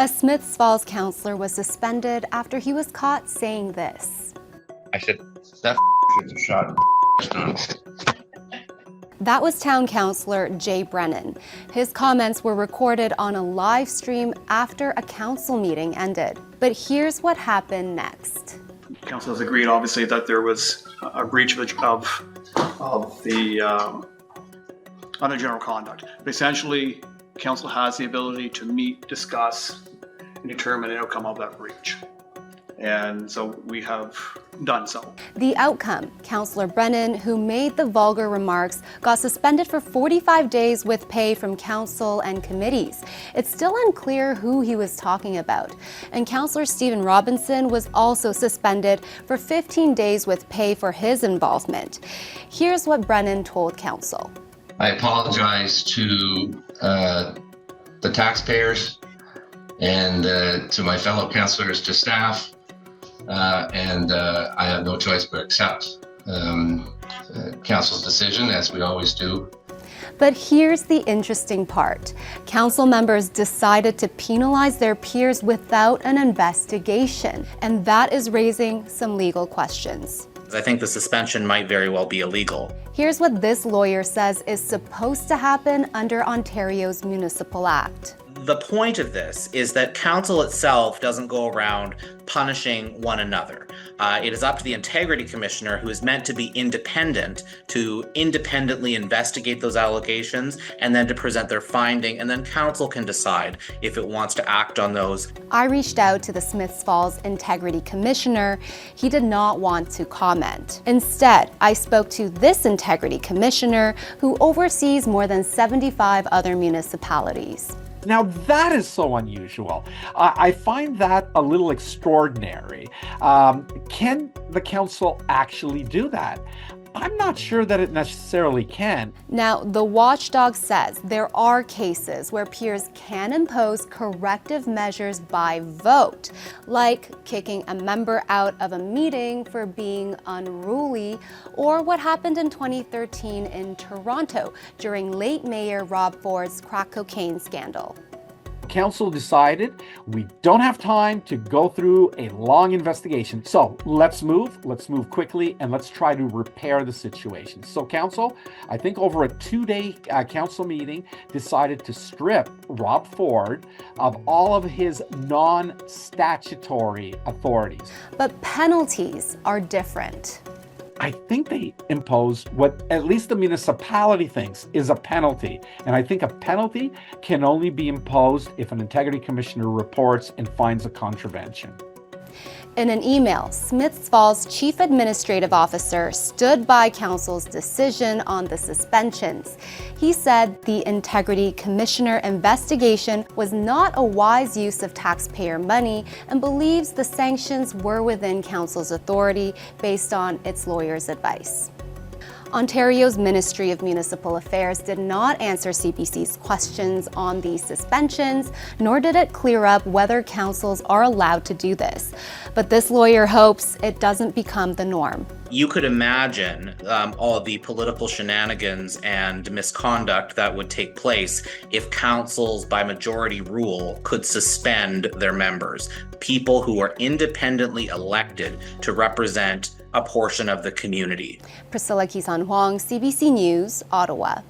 A Smiths Falls councillor was suspended after he was caught saying this. I said, that is a shot. That was town councillor Jay Brennan. His comments were recorded on a live stream after a council meeting ended. But here's what happened next. Council has agreed, obviously, that there was a breach of the general conduct. But essentially, council has the ability to meet, discuss, and determine the outcome of that breach. And so we have done so. The outcome, Councillor Brennan, who made the vulgar remarks, got suspended for 45 days with pay from council and committees. It's still unclear who he was talking about. And Councillor Stephen Robinson was also suspended for 15 days with pay for his involvement. Here's what Brennan told council. I apologize to the taxpayers and to my fellow councillors, to staff. I have no choice but accept council's decision, as we always do. But here's the interesting part. Council members decided to penalize their peers without an investigation, and that is raising some legal questions. I think the suspension might very well be illegal. Here's what this lawyer says is supposed to happen under Ontario's Municipal Act. The point of this is that council itself doesn't go around punishing one another. It is up to the integrity commissioner, who is meant to be independent, to independently investigate those allegations and then to present their finding, and then council can decide if it wants to act on those. I reached out to the Smiths Falls integrity commissioner. He did not want to comment. Instead, I spoke to this integrity commissioner, who oversees more than 75 other municipalities. Now that is so unusual. I find that a little extraordinary. Can the council actually do that? I'm not sure that it necessarily can. Now, the watchdog says there are cases where peers can impose corrective measures by vote, like kicking a member out of a meeting for being unruly, or what happened in 2013 in Toronto during late Mayor Rob Ford's crack cocaine scandal. Council decided we don't have time to go through a long investigation. So let's move quickly, and let's try to repair the situation. So council, I think over a 2-day council meeting, decided to strip Rob Ford of all of his non-statutory authorities. But penalties are different. I think they imposed what at least the municipality thinks is a penalty. And I think a penalty can only be imposed if an integrity commissioner reports and finds a contravention. In an email, Smiths Falls Chief Administrative Officer stood by council's decision on the suspensions. He said the Integrity Commissioner investigation was not a wise use of taxpayer money and believes the sanctions were within council's authority based on its lawyer's advice. Ontario's Ministry of Municipal Affairs did not answer CBC's questions on these suspensions, nor did it clear up whether councils are allowed to do this. But this lawyer hopes it doesn't become the norm. You could imagine all the political shenanigans and misconduct that would take place if councils, by majority rule, could suspend their members, people who are independently elected to represent a portion of the community. Priscilla Hwang, CBC News, Ottawa.